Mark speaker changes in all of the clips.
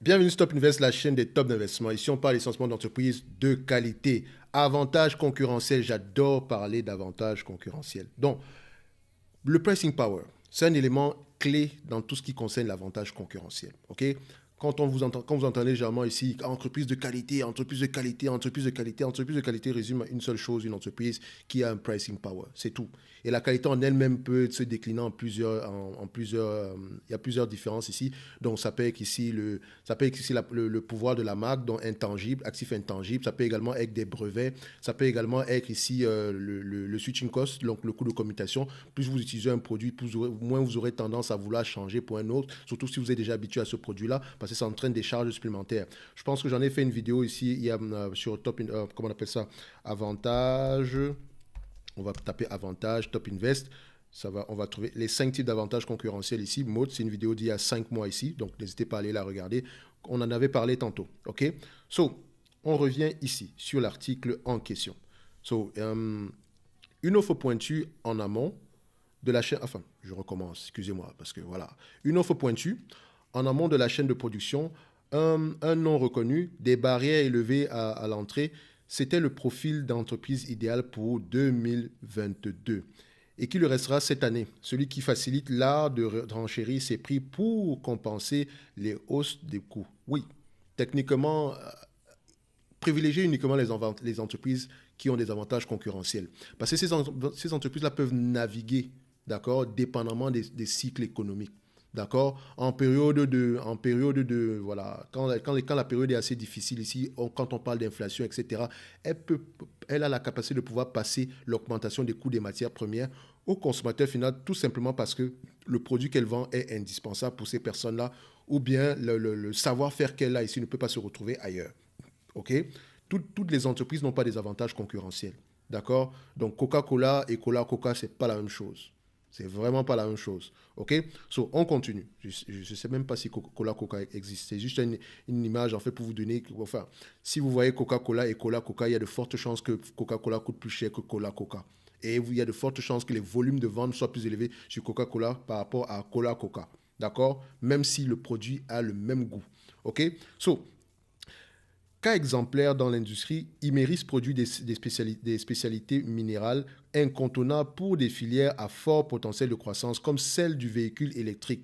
Speaker 1: Bienvenue sur Top Invest, la chaîne des top d'investissement. Ici, on parle essentiellement d'entreprises de qualité. Avantages concurrentiels, j'adore parler d'avantages concurrentiels. Donc, le pricing power, c'est un élément clé dans tout ce qui concerne l'avantage concurrentiel. Ok. Quand vous entendez généralement ici entreprise de qualité, entreprise de qualité, entreprise de qualité, entreprise de qualité résume à une seule chose, une entreprise qui a un pricing power. C'est tout. Et la qualité en elle-même peut se décliner il y a plusieurs différences ici. Donc ça peut être ici le pouvoir de la marque, donc intangible, actif intangible. Ça peut également être des brevets. Ça peut également être ici le switching cost, donc le coût de commutation. Plus vous utilisez un produit, moins vous aurez tendance à vouloir changer pour un autre, surtout si vous êtes déjà habitué à ce produit-là, parce que ça entraîne des charges supplémentaires. Je pense que j'en ai fait une vidéo ici, il y a sur comment on appelle ça, avantage. On va taper avantage, top invest. On va trouver les 5 types d'avantages concurrentiels ici. Mode, c'est une vidéo d'il y a 5 mois ici, donc n'hésitez pas à aller la regarder. On en avait parlé tantôt, ok? So, on revient ici sur l'article en question. So, une offre pointue en amont de la chaîne, enfin, je recommence, excusez-moi, parce que voilà, une offre pointue en amont de la chaîne de production, un nom reconnu, des barrières élevées à l'entrée, c'était le profil d'entreprise idéal pour 2022 et qui le restera cette année, celui qui facilite l'art de renchérir ses prix pour compenser les hausses des coûts. Oui, techniquement, privilégier uniquement les entreprises qui ont des avantages concurrentiels. Parce que ces entreprises-là peuvent naviguer, d'accord, dépendamment des cycles économiques. D'accord. Voilà, quand la période est assez difficile ici, quand on parle d'inflation, etc., elle a la capacité de pouvoir passer l'augmentation des coûts des matières premières au consommateur final, tout simplement parce que le produit qu'elle vend est indispensable pour ces personnes-là, ou bien le savoir-faire qu'elle a ici ne peut pas se retrouver ailleurs. OK? Toutes les entreprises n'ont pas des avantages concurrentiels. D'accord? Donc Coca-Cola et Coca-Cola, c'est pas la même chose. C'est vraiment pas la même chose. OK? So, on continue. Je ne sais même pas si Coca-Cola existe. C'est juste une image, en fait, pour vous donner. Enfin, si vous voyez Coca-Cola et Coca-Cola, il y a de fortes chances que Coca-Cola coûte plus cher que Coca-Cola. Et il y a de fortes chances que les volumes de vente soient plus élevés sur Coca-Cola par rapport à Coca-Cola. D'accord? Même si le produit a le même goût. OK? So, cas exemplaire dans l'industrie, Imeris produit des spécialités minérales incontournables pour des filières à fort potentiel de croissance comme celle du véhicule électrique.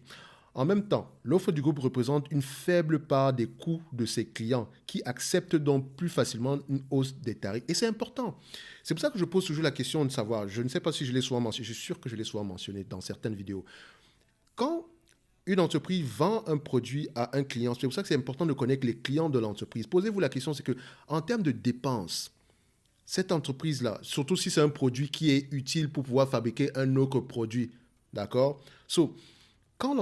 Speaker 1: En même temps, l'offre du groupe représente une faible part des coûts de ses clients qui acceptent donc plus facilement une hausse des tarifs. Et c'est important. C'est pour ça que je pose toujours la question de savoir, je ne sais pas si je l'ai souvent mentionné, je suis sûr que je l'ai souvent mentionné dans certaines vidéos. Quand une entreprise vend un produit à un client, c'est pour ça que c'est important de connaître les clients de l'entreprise. Posez-vous la question, c'est que en termes de dépenses, cette entreprise-là, surtout si c'est un produit qui est utile pour pouvoir fabriquer un autre produit, d'accord? So, quand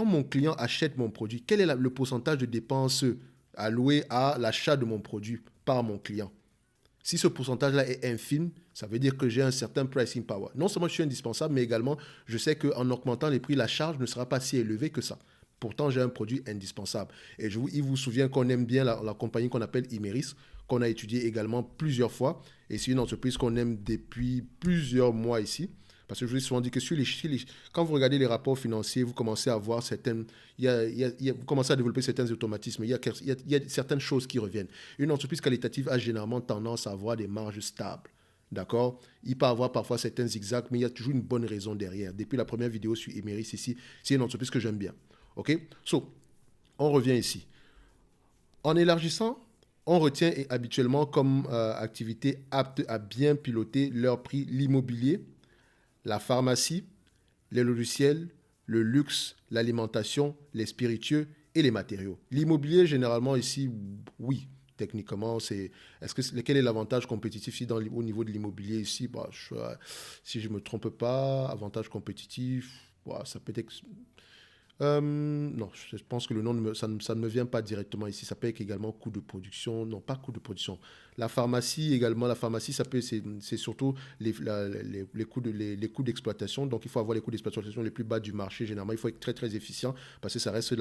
Speaker 1: mon client achète mon produit, quel est le pourcentage de dépenses allouées à l'achat de mon produit par mon client? Si ce pourcentage-là est infime, ça veut dire que j'ai un certain pricing power. Non seulement je suis indispensable, mais également je sais qu'en augmentant les prix, la charge ne sera pas si élevée que ça. Pourtant, j'ai un produit indispensable. Et il vous souvient qu'on aime bien la compagnie qu'on appelle Imeris, qu'on a étudié également plusieurs fois. Et c'est une entreprise qu'on aime depuis plusieurs mois ici. Parce que je vous ai souvent dit que quand vous regardez les rapports financiers, vous commencez à voir vous commencez à développer certains automatismes. Il y a certaines choses qui reviennent. Une entreprise qualitative a généralement tendance à avoir des marges stables. D'accord? Il peut avoir parfois certains zigzags, mais il y a toujours une bonne raison derrière. Depuis la première vidéo sur Emeris ici, c'est une entreprise que j'aime bien. OK? So, on revient ici. En élargissant, on retient habituellement comme activité apte à bien piloter leur prix l'immobilier, la pharmacie, les logiciels, le luxe, l'alimentation, les spiritueux et les matériaux. L'immobilier, généralement, ici, oui, techniquement, quel est l'avantage compétitif ici au niveau de l'immobilier ici? Bah, si je ne me trompe pas, avantage compétitif, bah, ça peut être non, je pense que le nom, ça ne me vient pas directement ici. Ça peut être également coût de production. Non, pas coût de production. La pharmacie également, la pharmacie, c'est surtout les coûts d'exploitation. Donc, il faut avoir les coûts d'exploitation les plus bas du marché. Généralement, il faut être très, très efficient parce que ça reste,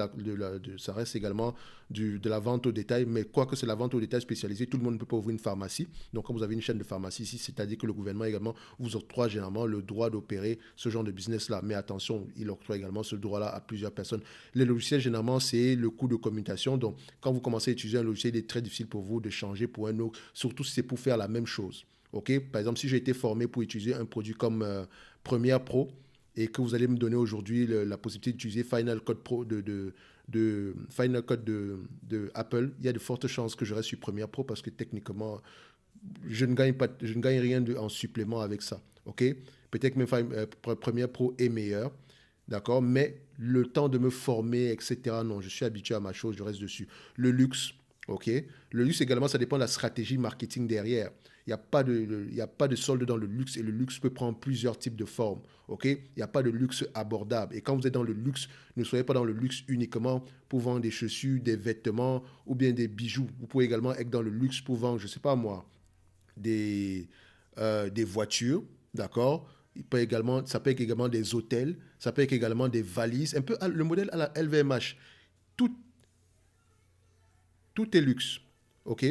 Speaker 1: ça reste également de la vente au détail. Mais quoique c'est la vente au détail spécialisée, tout le monde ne peut pas ouvrir une pharmacie. Donc, quand vous avez une chaîne de pharmacie ici, c'est-à-dire que le gouvernement également vous octroie généralement le droit d'opérer ce genre de business-là. Mais attention, il octroie également ce droit-là à plusieurs plusieurs personnes. Les logiciels, généralement, c'est le coût de commutation. Donc, quand vous commencez à utiliser un logiciel, il est très difficile pour vous de changer pour un autre, surtout si c'est pour faire la même chose. OK? Par exemple, si j'ai été formé pour utiliser un produit comme Premiere Pro et que vous allez me donner aujourd'hui la possibilité d'utiliser Final Cut Pro de Final Cut de Apple, il y a de fortes chances que je reste sur Premiere Pro parce que techniquement, je ne gagne rien en supplément avec ça. OK? Peut-être que même Premiere Pro est meilleur, d'accord? Mais le temps de me former, etc., non, je suis habitué à ma chose, je reste dessus. Le luxe, OK? Le luxe également, ça dépend de la stratégie marketing derrière. Il y a pas de solde dans le luxe et le luxe peut prendre plusieurs types de formes. OK? Il n'y a pas de luxe abordable. Et quand vous êtes dans le luxe, ne soyez pas dans le luxe uniquement pour vendre des chaussures, des vêtements ou bien des bijoux. Vous pouvez également être dans le luxe pour vendre, je ne sais pas moi, des voitures, d'accord? Ça peut être également des hôtels, ça peut être également des valises, un peu le modèle à la LVMH. Tout, tout est luxe, ok?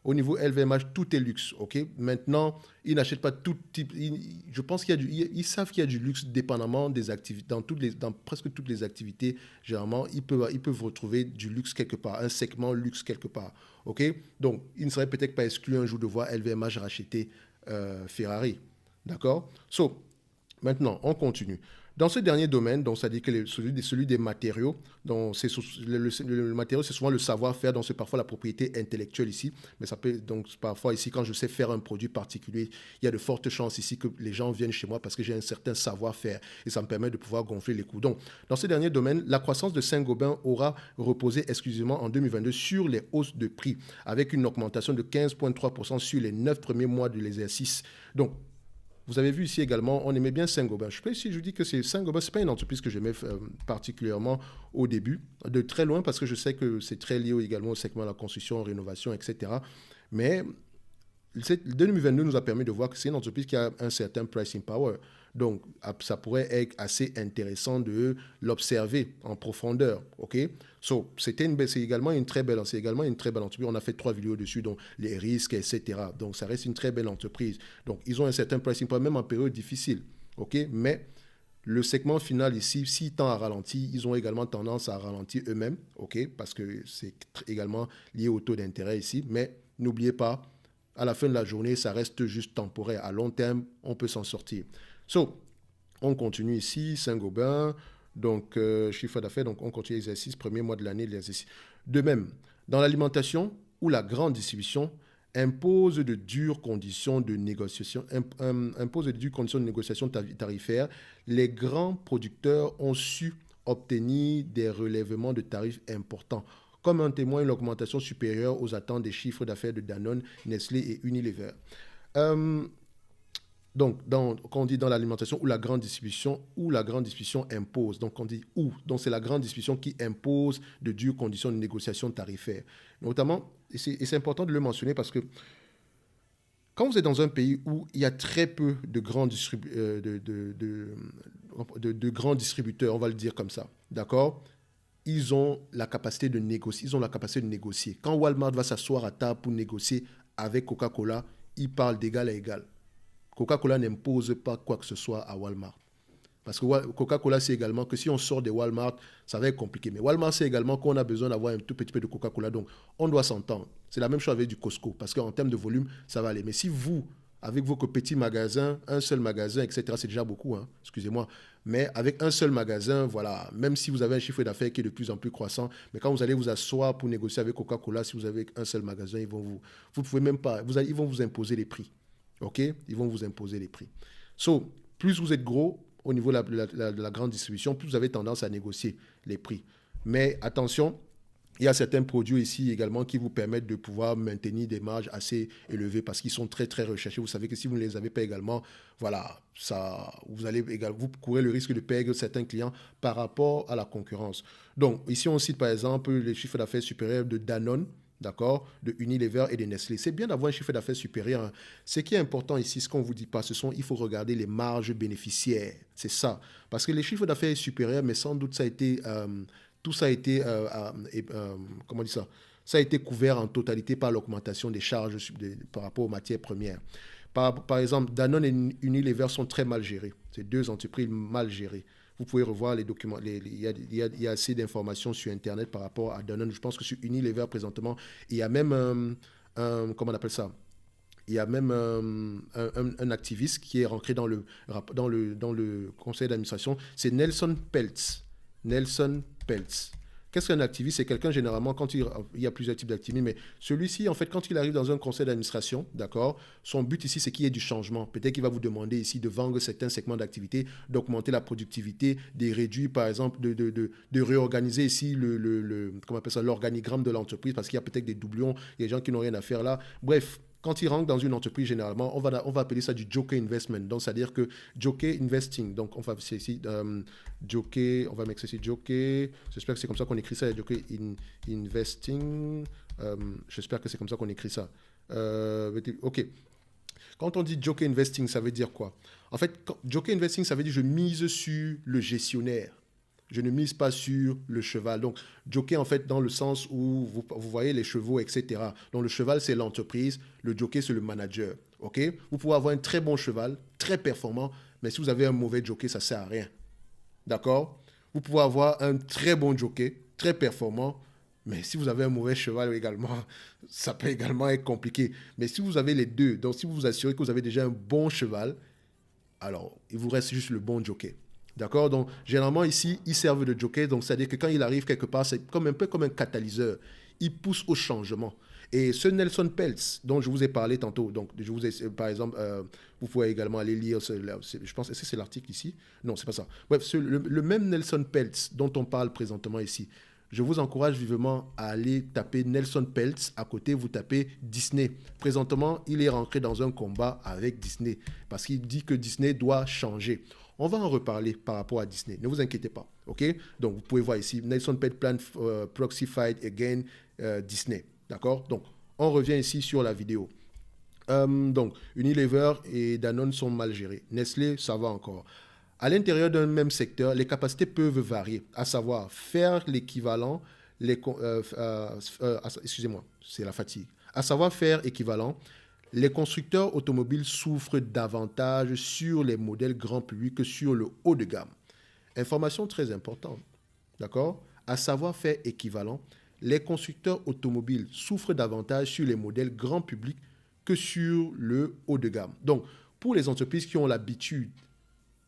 Speaker 1: Au niveau LVMH, tout est luxe, ok? Maintenant, ils n'achètent pas tout type. Je pense ils savent qu'il y a du luxe dépendamment des activités. Dans presque toutes les activités, généralement, ils peuvent retrouver du luxe quelque part, un segment luxe quelque part, ok? Donc, ils ne seraient peut-être pas exclus un jour de voir LVMH racheter Ferrari, d'accord? So, maintenant, on continue. Dans ce dernier domaine, donc c'est-à-dire que celui des matériaux, donc le matériau, c'est souvent le savoir-faire, donc c'est parfois la propriété intellectuelle ici, mais ça peut, donc parfois ici, quand je sais faire un produit particulier, il y a de fortes chances ici que les gens viennent chez moi parce que j'ai un certain savoir-faire et ça me permet de pouvoir gonfler les coûts. Donc, dans ce dernier domaine, la croissance de Saint-Gobain aura reposé exclusivement en 2022 sur les hausses de prix, avec une augmentation de 15,3% sur les 9 premiers mois de l'exercice. Donc, vous avez vu ici également, on aimait bien Saint-Gobain. Je sais pas si je vous dis que c'est Saint-Gobain, ce n'est pas une entreprise que j'aimais particulièrement au début, de très loin, parce que je sais que c'est très lié également au segment de la construction, rénovation, etc. Mais 2022 nous a permis de voir que c'est une entreprise qui a un certain pricing power. Donc, ça pourrait être assez intéressant de l'observer en profondeur. OK? So, c'est également une très belle entreprise. On a fait 3 vidéos dessus, donc les risques, etc. Donc, ça reste une très belle entreprise. Donc, ils ont un certain pricing power, même en période difficile. OK? Mais le segment final ici, s'il tend à ralentir, ils ont également tendance à ralentir eux-mêmes. OK? Parce que c'est également lié au taux d'intérêt ici. Mais n'oubliez pas, à la fin de la journée, ça reste juste temporaire. À long terme, on peut s'en sortir. So, on continue ici, Saint-Gobain, donc chiffre d'affaires, donc on continue l'exercice, premier mois de l'année de l'exercice. De même, dans l'alimentation ou la grande distribution, impose de dures conditions de négociation, tarifaires, les grands producteurs ont su obtenir des relèvements de tarifs importants. Comme en témoigne l'augmentation supérieure aux attentes des chiffres d'affaires de Danone, Nestlé et Unilever. Donc, quand on dit dans l'alimentation ou la grande distribution impose. Donc, on dit où. Donc, c'est la grande distribution qui impose de dures conditions de négociation tarifaire. Notamment, et c'est important de le mentionner parce que quand vous êtes dans un pays où il y a très peu de grands, de grands distributeurs, on va le dire comme ça, d'accord? Ils ont la capacité de négocier. Quand Walmart va s'asseoir à table pour négocier avec Coca-Cola, ils parlent d'égal à égal. Coca-Cola n'impose pas quoi que ce soit à Walmart. Parce que Coca-Cola, c'est également que si on sort de Walmart, ça va être compliqué. Mais Walmart, c'est également qu'on a besoin d'avoir un tout petit peu de Coca-Cola. Donc, on doit s'entendre. C'est la même chose avec du Costco. Parce qu'en termes de volume, ça va aller. Mais si vous, avec vos petits magasins, un seul magasin, etc., c'est déjà beaucoup, hein, excusez-moi. Mais avec un seul magasin, voilà, même si vous avez un chiffre d'affaires qui est de plus en plus croissant, mais quand vous allez vous asseoir pour négocier avec Coca-Cola, si vous avez un seul magasin, vous pouvez même pas, ils vont vous imposer les prix. OK? Ils vont vous imposer les prix. So, plus vous êtes gros au niveau de la grande distribution, plus vous avez tendance à négocier les prix. Mais attention, il y a certains produits ici également qui vous permettent de pouvoir maintenir des marges assez élevées parce qu'ils sont très, très recherchés. Vous savez que si vous ne les avez pas également, voilà, vous courez le risque de perdre certains clients par rapport à la concurrence. Donc, ici, on cite par exemple les chiffres d'affaires supérieurs de Danone, d'accord, de Unilever et de Nestlé. C'est bien d'avoir un chiffre d'affaires supérieur. Hein. Ce qui est important ici, ce qu'on ne vous dit pas, il faut regarder les marges bénéficiaires. C'est ça. Parce que les chiffres d'affaires supérieurs, mais sans doute, tout ça a été, comment on dit ça? Ça a été couvert en totalité par l'augmentation des charges par rapport aux matières premières. Par exemple, Danone et Unilever sont très mal gérés. C'est deux entreprises mal gérées. Vous pouvez revoir les documents. Il y a assez d'informations sur Internet par rapport à Danone. Je pense que sur Unilever, présentement, il y a même comment on appelle ça? Il y a même un activiste qui est rentré dans le conseil d'administration. C'est Nelson Peltz. Nelson Peltz. Qu'est-ce qu'un activiste? C'est quelqu'un, généralement, il y a plusieurs types d'activistes, mais celui-ci, en fait, quand il arrive dans un conseil d'administration, d'accord, son but ici, c'est qu'il y ait du changement. Peut-être qu'il va vous demander ici de vendre certains segments d'activité, d'augmenter la productivité, de réduire, par exemple, de réorganiser ici comment on appelle ça, l'organigramme de l'entreprise, parce qu'il y a peut-être des doublons, il y a des gens qui n'ont rien à faire là. Bref, quand il rentre dans une entreprise, généralement, on va appeler ça du joker investment. Donc, c'est-à-dire que joker investing. Donc, on va ici joker, on va mettre ici joker. J'espère que c'est comme ça qu'on écrit ça. Joker investing. J'espère que c'est comme ça qu'on écrit ça. OK. Quand on dit joker investing, ça veut dire quoi? En fait, joker investing, ça veut dire je mise sur le gestionnaire. Je ne mise pas sur le cheval. Donc, jockey, en fait, dans le sens où vous voyez les chevaux, etc. Donc, le cheval, c'est l'entreprise. Le jockey, c'est le manager. OK? Vous pouvez avoir un très bon cheval, très performant, mais si vous avez un mauvais jockey, ça ne sert à rien. D'accord? Vous pouvez avoir un très bon jockey, très performant, mais si vous avez un mauvais cheval également, ça peut également être compliqué. Mais si vous avez les deux, donc si vous vous assurez que vous avez déjà un bon cheval, alors il vous reste juste le bon jockey. D'accord? Donc, généralement, ici, ils servent de jockey. Donc, c'est-à-dire que quand il arrive quelque part, c'est un peu comme un catalyseur. Il pousse au changement. Et ce Nelson Peltz, dont je vous ai parlé tantôt, donc, je vous ai, par exemple, vous pouvez également aller lire, je pense, est-ce que c'est l'article ici? Non, c'est pas ça. Bref, le même Nelson Peltz dont on parle présentement ici, je vous encourage vivement à aller taper Nelson Peltz. À côté, vous tapez Disney. Présentement, il est rentré dans un combat avec Disney parce qu'il dit que Disney doit changer. On va en reparler par rapport à Disney. Ne vous inquiétez pas. OK? Donc, vous pouvez voir ici, Nelson Peltz plan proxy fight again Disney. D'accord? Donc, on revient ici sur la vidéo. Donc, Unilever et Danone sont mal gérés. Nestlé, ça va encore. À l'intérieur d'un même secteur, les capacités peuvent varier, à savoir faire l'équivalent, excusez-moi, c'est la fatigue, à savoir faire équivalent. Les constructeurs automobiles souffrent davantage sur les modèles grand public que sur le haut de gamme. Information très importante, d'accord? À savoir faire équivalent, les constructeurs automobiles souffrent davantage sur les modèles grand public que sur le haut de gamme. Donc, pour les entreprises qui ont l'habitude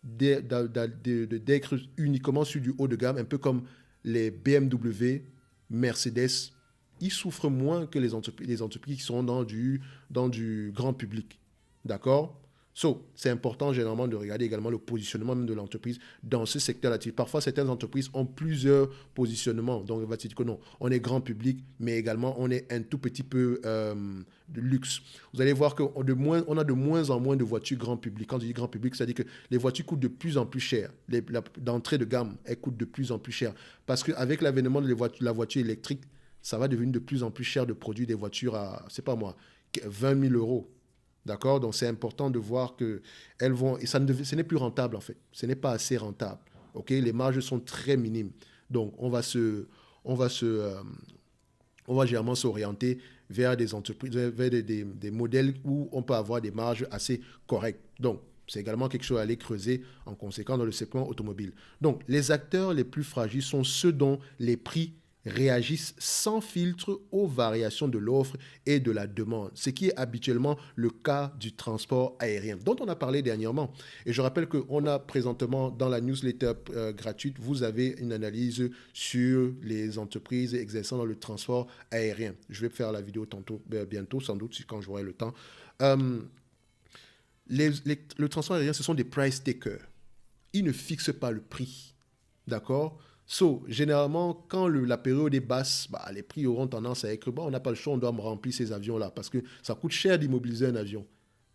Speaker 1: d'être uniquement sur du haut de gamme, un peu comme les BMW, Mercedes, ils souffrent moins que les entreprises qui sont dans du grand public. D'accord? C'est important généralement de regarder également le positionnement même de l'entreprise dans ce secteur-là. Parfois, certaines entreprises ont plusieurs positionnements. Donc, on va dire que non, on est grand public, mais également on est un tout petit peu de luxe. Vous allez voir qu'on a de moins en moins de voitures grand public. Quand je dis grand public, ça veut dire que les voitures coûtent de plus en plus cher. D'entrée de gamme, elles coûtent de plus en plus cher. Parce qu'avec l'avènement de la voiture électrique, ça va devenir de plus en plus cher de produire des voitures à, c'est pas moi, 20 000 euros. D'accord? Donc, c'est important de voir qu'elles vont... Et ce n'est plus rentable, en fait. Ce n'est pas assez rentable. OK? Les marges sont très minimes. Donc, on va généralement s'orienter vers des entreprises, vers des modèles où on peut avoir des marges assez correctes. Donc, c'est également quelque chose à aller creuser en conséquence dans le segment automobile. Donc, les acteurs les plus fragiles sont ceux dont les prix réagissent sans filtre aux variations de l'offre et de la demande, ce qui est habituellement le cas du transport aérien, dont on a parlé dernièrement. Et je rappelle qu'on a présentement dans la newsletter gratuite, vous avez une analyse sur les entreprises exerçant dans le transport aérien. Je vais faire la vidéo bientôt, sans doute, quand j'aurai le temps. Le transport aérien, ce sont des price takers. Ils ne fixent pas le prix. D'accord? Généralement, quand la période est basse, les prix auront tendance à être, on n'a pas le choix, on doit remplir ces avions-là parce que ça coûte cher d'immobiliser un avion.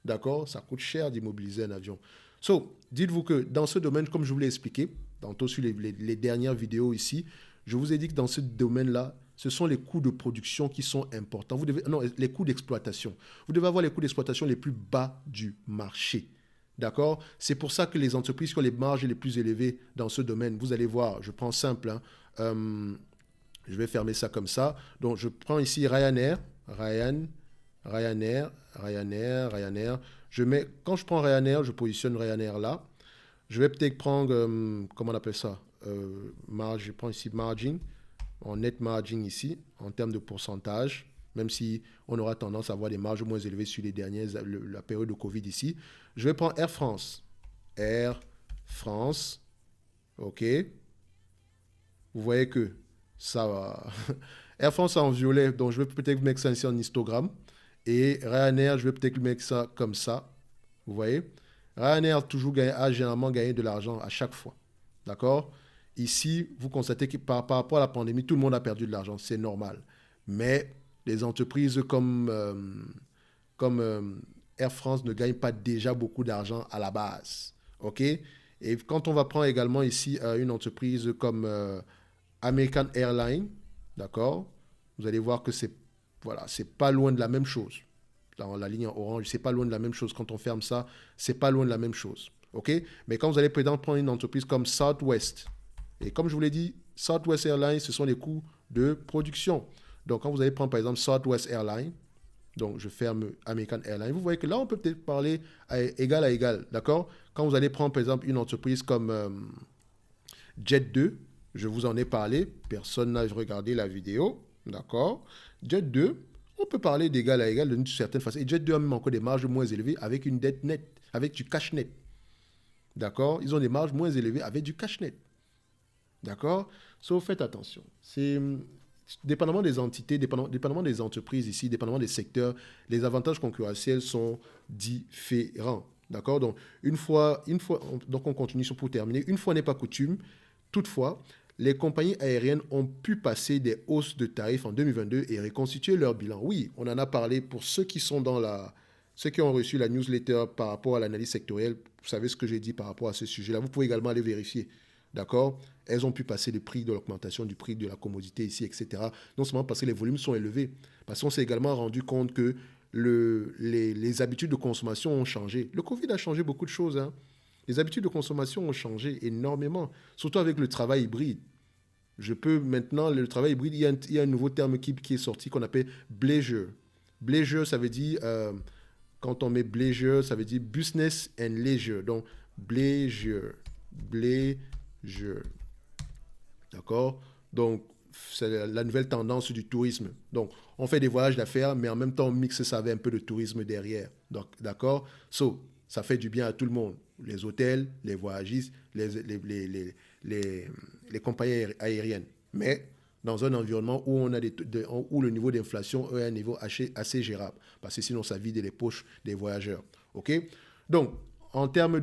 Speaker 1: D'accord? Ça coûte cher d'immobiliser un avion. Dites-vous que dans ce domaine, comme je vous l'ai expliqué, tantôt sur les dernières vidéos ici, je vous ai dit que dans ce domaine-là, ce sont les coûts de production qui sont importants. Les coûts d'exploitation. Vous devez avoir les coûts d'exploitation les plus bas du marché. D'accord? C'est pour ça que les entreprises qui ont les marges les plus élevées dans ce domaine, vous allez voir, je prends simple, je vais fermer ça comme ça. Donc, je prends ici Ryanair. Quand je prends Ryanair, je positionne Ryanair là. Je vais peut-être prendre, comment on appelle ça? Je prends ici margin, en net margin ici, en termes de pourcentage, même si on aura tendance à avoir des marges moins élevées sur les la période de Covid ici. Je vais prendre Air France. Air France, ok. Vous voyez que ça va. Air France en violet, donc je vais peut-être mettre ça ici en histogramme. Et Ryanair, je vais peut-être mettre ça comme ça. Vous voyez? Ryanair a généralement gagné de l'argent à chaque fois. D'accord? Ici, vous constatez que par rapport à la pandémie, tout le monde a perdu de l'argent. C'est normal. Mais les entreprises comme Air France ne gagnent pas déjà beaucoup d'argent à la base. OK? Et quand on va prendre également ici une entreprise comme American Airlines, d'accord? Vous allez voir que c'est pas loin de la même chose. Dans la ligne en orange, c'est pas loin de la même chose. Quand on ferme ça, c'est pas loin de la même chose. OK? Mais quand vous allez prendre une entreprise comme Southwest, et comme je vous l'ai dit, Southwest Airlines, ce sont les coûts de production. Donc, quand vous allez prendre par exemple Southwest Airlines, donc je ferme American Airlines, vous voyez que là, on peut peut-être parler à égal, d'accord? Quand vous allez prendre par exemple une entreprise comme Jet2, je vous en ai parlé, personne n'a regardé la vidéo, d'accord? Jet2, on peut parler d'égal à égal d'une certaine façon. Et Jet2 a même encore des marges moins élevées avec une dette nette, avec du cash net. D'accord? Ils ont des marges moins élevées avec du cash net. D'accord? So, faites attention. C'est dépendamment des entités, dépendamment des entreprises ici, dépendamment des secteurs, les avantages concurrentiels sont différents. D'accord? Donc, donc on continue pour terminer. Une fois n'est pas coutume, toutefois, les compagnies aériennes ont pu passer des hausses de tarifs en 2022 et reconstituer leur bilan. Oui, on en a parlé pour ceux qui sont ceux qui ont reçu la newsletter par rapport à l'analyse sectorielle. Vous savez ce que j'ai dit par rapport à ce sujet-là. Vous pouvez également aller vérifier. D'accord? Elles ont pu passer le prix de l'augmentation du prix de la commodité ici, etc. Non seulement parce que les volumes sont élevés, parce qu'on s'est également rendu compte que les habitudes de consommation ont changé. Le Covid a changé beaucoup de choses, hein. Les habitudes de consommation ont changé énormément, surtout avec le travail hybride. Le travail hybride, il y a un nouveau terme qui est sorti qu'on appelle bleisure. Bleisure, ça veut dire, quand on met bleisure, ça veut dire business and leisure. Donc, bleisure. Bleisure. D'accord? Donc, c'est la nouvelle tendance du tourisme. Donc, on fait des voyages d'affaires, mais en même temps, on mixe ça avec un peu de tourisme derrière. Donc, d'accord? Ça fait du bien à tout le monde. Les hôtels, les voyagistes, les compagnies aériennes. Mais dans un environnement où, où le niveau d'inflation est à un niveau assez gérable. Parce que sinon, ça vide les poches des voyageurs. OK? Donc, en termes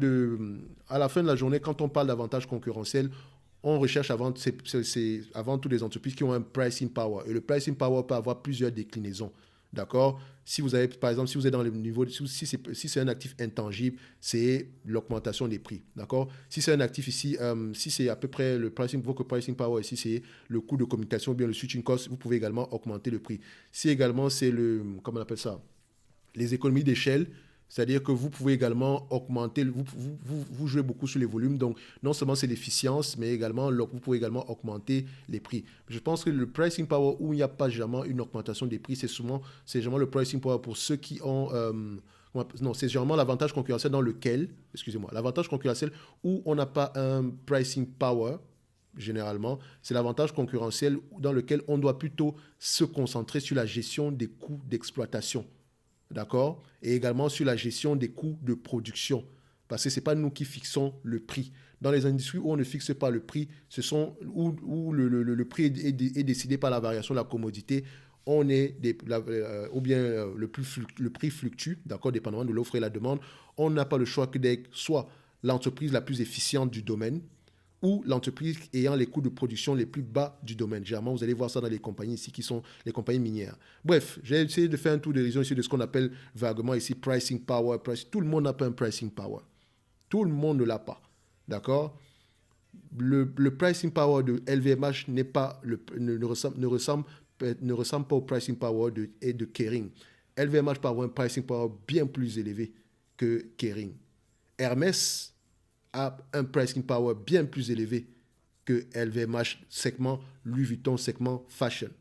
Speaker 1: à la fin de la journée, quand on parle d'avantages concurrentiels, on recherche avant tout des entreprises qui ont un pricing power. Et le pricing power peut avoir plusieurs déclinaisons. D'accord? Si vous avez, par exemple, si vous êtes dans le niveau, si c'est un actif intangible, c'est l'augmentation des prix. D'accord? Si c'est un actif ici, si c'est à peu près votre pricing power ici, c'est le coût de communication ou bien le switching cost, vous pouvez également augmenter le prix. Si également c'est comment on appelle ça? Les économies d'échelle, c'est-à-dire que vous pouvez également augmenter, vous jouez beaucoup sur les volumes, donc non seulement c'est l'efficience, mais également vous pouvez également augmenter les prix. Je pense que le pricing power où il n'y a pas généralement une augmentation des prix, c'est généralement le pricing power pour ceux qui ont... non, c'est généralement l'avantage concurrentiel l'avantage concurrentiel où on n'a pas un pricing power, généralement, c'est l'avantage concurrentiel dans lequel on doit plutôt se concentrer sur la gestion des coûts d'exploitation. D'accord? Et également sur la gestion des coûts de production. Parce que ce n'est pas nous qui fixons le prix. Dans les industries où on ne fixe pas le prix, où le prix est décidé par la variation de la commodité, le prix fluctue, d'accord, dépendamment de l'offre et la demande. On n'a pas le choix que d'être soit l'entreprise la plus efficiente du domaine, ou l'entreprise ayant les coûts de production les plus bas du domaine. Généralement, vous allez voir ça dans les compagnies ici qui sont les compagnies minières. Bref, j'ai essayé de faire un tour d'horizon ici de ce qu'on appelle vaguement ici pricing power. Tout le monde n'a pas un pricing power. Tout le monde ne l'a pas. D'accord? Le pricing power de LVMH ne ressemble pas au pricing power de Kering. LVMH peut avoir un pricing power bien plus élevé que Kering. Hermès a un pricing power bien plus élevé que LVMH segment Louis Vuitton segment fashion.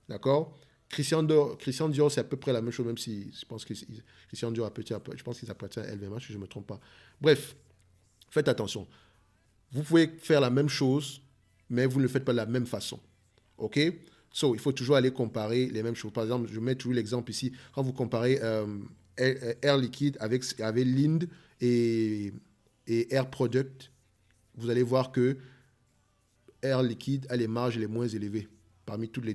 Speaker 1: D'accord? Christian Dior, c'est à peu près la même chose, même si je pense que Christian Dior je pense qu'il appartient à LVMH, si je ne me trompe pas. Bref, Faites attention. Vous pouvez faire la même chose, mais vous ne le faites pas de la même façon. OK? So, il faut toujours aller comparer les mêmes choses. Par exemple, je mets toujours l'exemple ici. Quand vous comparez Air Liquide avec Linde et Air Product, vous allez voir que Air Liquide a les marges les moins élevées parmi tous les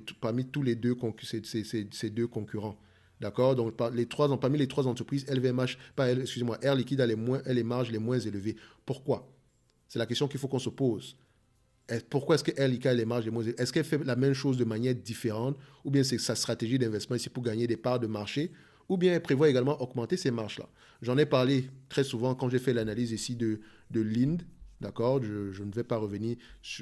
Speaker 1: deux, ces deux concurrents. D'accord? Donc, parmi les trois entreprises, LVMH, excusez-moi, Air Liquide a les marges les moins élevées. Pourquoi? C'est la question qu'il faut qu'on se pose. Pourquoi est-ce que Air Liquide a les marges les moins élevées? Est-ce qu'elle fait la même chose de manière différente? Ou bien c'est sa stratégie d'investissement ici pour gagner des parts de marché? Ou bien elle prévoit également augmenter ces marges-là? J'en ai parlé très souvent quand j'ai fait l'analyse ici de Linde. D'accord? Je ne vais pas revenir,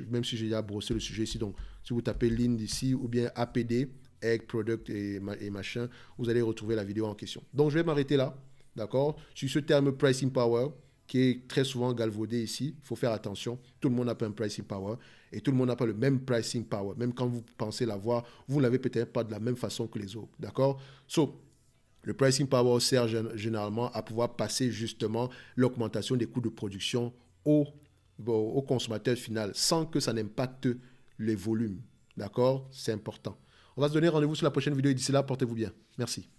Speaker 1: même si j'ai déjà brossé le sujet ici. Donc, si vous tapez Linde ici ou bien APD, Egg Product et machin, vous allez retrouver la vidéo en question. Donc, je vais m'arrêter là. D'accord? Sur ce terme pricing power, qui est très souvent galvaudé ici, il faut faire attention. Tout le monde n'a pas un pricing power et tout le monde n'a pas le même pricing power. Même quand vous pensez l'avoir, vous ne l'avez peut-être pas de la même façon que les autres. D'accord? So, le pricing power sert généralement à pouvoir passer justement l'augmentation des coûts de production au consommateur final sans que ça n'impacte les volumes. D'accord? C'est important. On va se donner rendez-vous sur la prochaine vidéo et d'ici là, portez-vous bien. Merci.